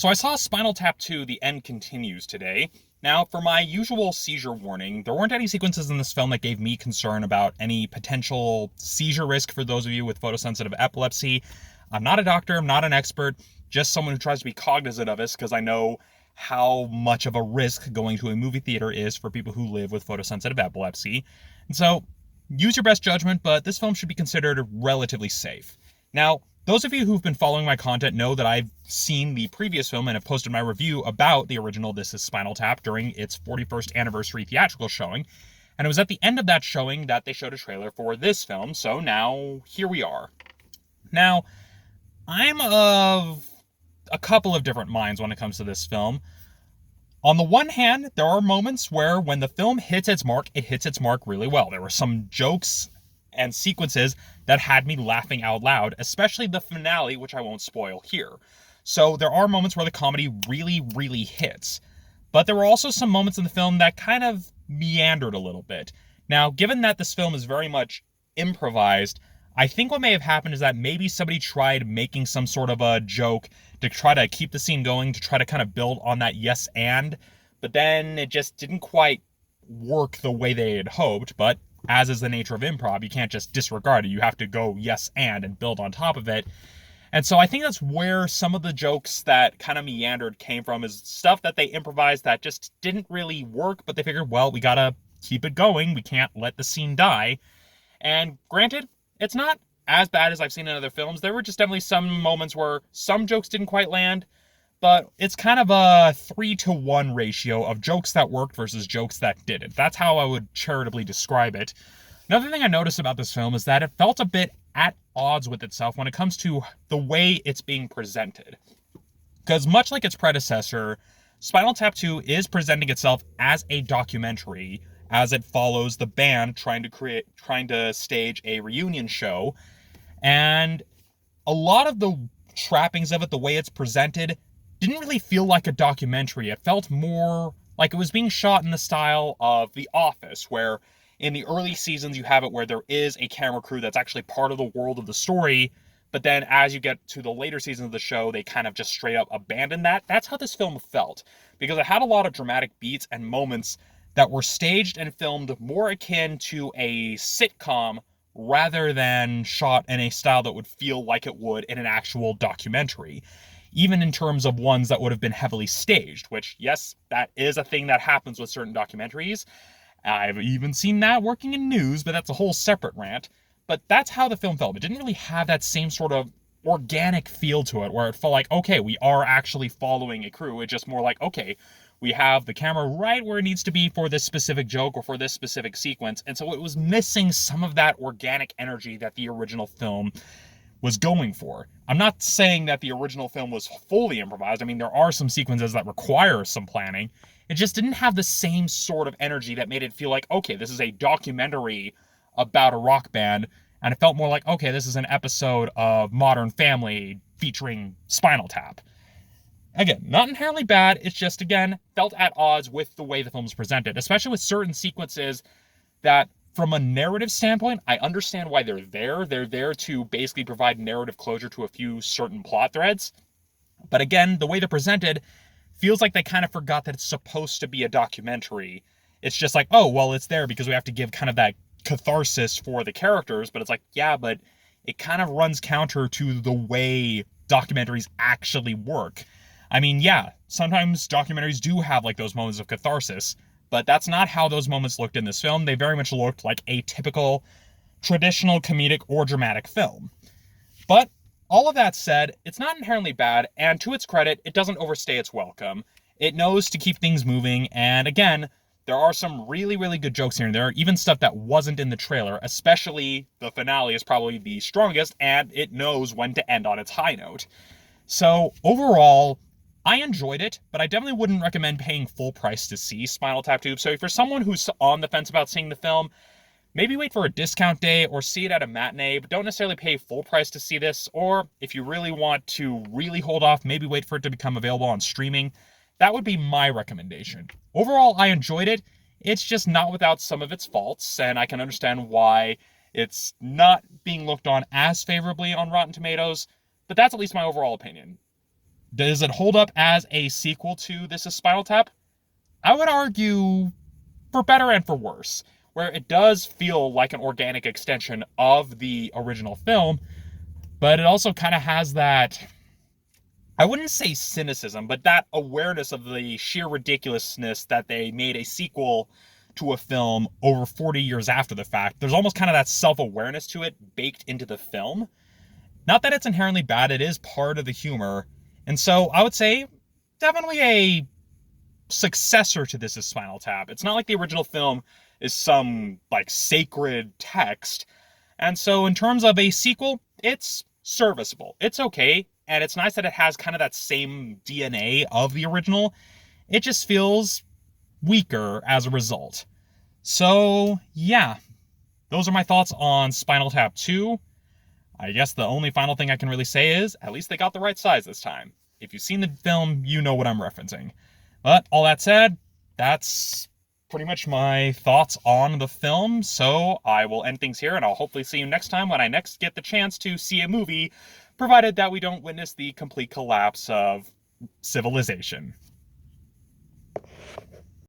So I saw Spinal Tap II, The End Continues today. Now, for my usual seizure warning, there weren't any sequences in this film that gave me concern about any potential seizure risk for those of you with photosensitive epilepsy. I'm not a doctor, I'm not an expert, just someone who tries to be cognizant of this because I know how much of a risk going to a movie theater is for people who live with photosensitive epilepsy. And so, use your best judgment, but this film should be considered relatively safe. Now, those of you who've been following my content know that I've seen the previous film and have posted my review about the original This Is Spinal Tap during its 41st anniversary theatrical showing, and it was at the end of that showing that they showed a trailer for this film, so now here we are. Now, I'm of a couple of different minds when it comes to this film. On the one hand, there are moments where when the film hits its mark, it hits its mark really well. There were some jokes and sequences that had me laughing out loud, especially the finale, which I won't spoil here. So there are moments where the comedy really, really hits. But there were also some moments in the film that kind of meandered a little bit. Now, given that this film is very much improvised, I think what may have happened is that maybe somebody tried making some sort of a joke to try to keep the scene going, to try to kind of build on that yes and, but then it just didn't quite work the way they had hoped. But as is the nature of improv, you can't just disregard it. You have to go yes and build on top of it. And so I think that's where some of the jokes that kind of meandered came from, is stuff that they improvised that just didn't really work, but they figured, well, we gotta keep it going. We can't let the scene die. And granted, it's not as bad as I've seen in other films. There were just definitely some moments where some jokes didn't quite land, but it's kind of a 3-to-1 ratio of jokes that worked versus jokes that didn't. That's how I would charitably describe it. Another thing I noticed about this film is that it felt a bit at odds with itself when it comes to the way it's being presented. Because much like its predecessor, Spinal Tap II is presenting itself as a documentary, as it follows the band trying to stage a reunion show. And a lot of the trappings of it, the way it's presented, didn't really feel like a documentary. It felt more like it was being shot in the style of The Office, where in the early seasons you have it where there is a camera crew that's actually part of the world of the story, but then as you get to the later seasons of the show, they kind of just straight up abandon that. That's how this film felt, because it had a lot of dramatic beats and moments that were staged and filmed more akin to a sitcom rather than shot in a style that would feel like it would in an actual documentary. Even in terms of ones that would have been heavily staged, which, yes, that is a thing that happens with certain documentaries. I've even seen that working in news, but that's a whole separate rant. But that's how the film felt. It didn't really have that same sort of organic feel to it, where it felt like, okay, we are actually following a crew. It's just more like, okay, we have the camera right where it needs to be for this specific joke or for this specific sequence. And so it was missing some of that organic energy that the original film was going for. I'm not saying that the original film was fully improvised. I mean, there are some sequences that require some planning. It just didn't have the same sort of energy that made it feel like, okay, this is a documentary about a rock band, and it felt more like, okay, this is an episode of Modern Family featuring Spinal Tap. Again, not inherently bad, it's just, again, felt at odds with the way the film is presented, especially with certain sequences that, from a narrative standpoint, I understand why they're there. They're there to basically provide narrative closure to a few certain plot threads. But again, the way they're presented feels like they kind of forgot that it's supposed to be a documentary. It's just like, oh, well, it's there because we have to give kind of that catharsis for the characters. But it's like, yeah, but it kind of runs counter to the way documentaries actually work. I mean, yeah, sometimes documentaries do have like those moments of catharsis, but that's not how those moments looked in this film. They very much looked like a typical traditional comedic or dramatic film. But all of that said, it's not inherently bad, and to its credit, it doesn't overstay its welcome. It knows to keep things moving, and again, there are some really, really good jokes here and there, even stuff that wasn't in the trailer, especially the finale is probably the strongest, and it knows when to end on its high note. So overall, I enjoyed it, but I definitely wouldn't recommend paying full price to see Spinal Tap II. So if you're someone who's on the fence about seeing the film, maybe wait for a discount day or see it at a matinee, but don't necessarily pay full price to see this. Or if you really want to really hold off, maybe wait for it to become available on streaming. That would be my recommendation. Overall, I enjoyed it. It's just not without some of its faults, and I can understand why it's not being looked on as favorably on Rotten Tomatoes, but that's at least my overall opinion. Does it hold up as a sequel to This Is Spinal Tap? I would argue for better and for worse, where it does feel like an organic extension of the original film, but it also kind of has that, I wouldn't say cynicism, but that awareness of the sheer ridiculousness that they made a sequel to a film over 40 years after the fact. There's almost kind of that self-awareness to it baked into the film. Not that it's inherently bad, it is part of the humor. And so I would say definitely a successor to This Is Spinal Tap. It's not like the original film is some like sacred text. And so in terms of a sequel, it's serviceable. It's okay. And it's nice that it has kind of that same DNA of the original. It just feels weaker as a result. So yeah, those are my thoughts on Spinal Tap 2. I guess the only final thing I can really say is, at least they got the right size this time. If you've seen the film, you know what I'm referencing. But all that said, that's pretty much my thoughts on the film. So I will end things here, and I'll hopefully see you next time when I next get the chance to see a movie, provided that we don't witness the complete collapse of civilization.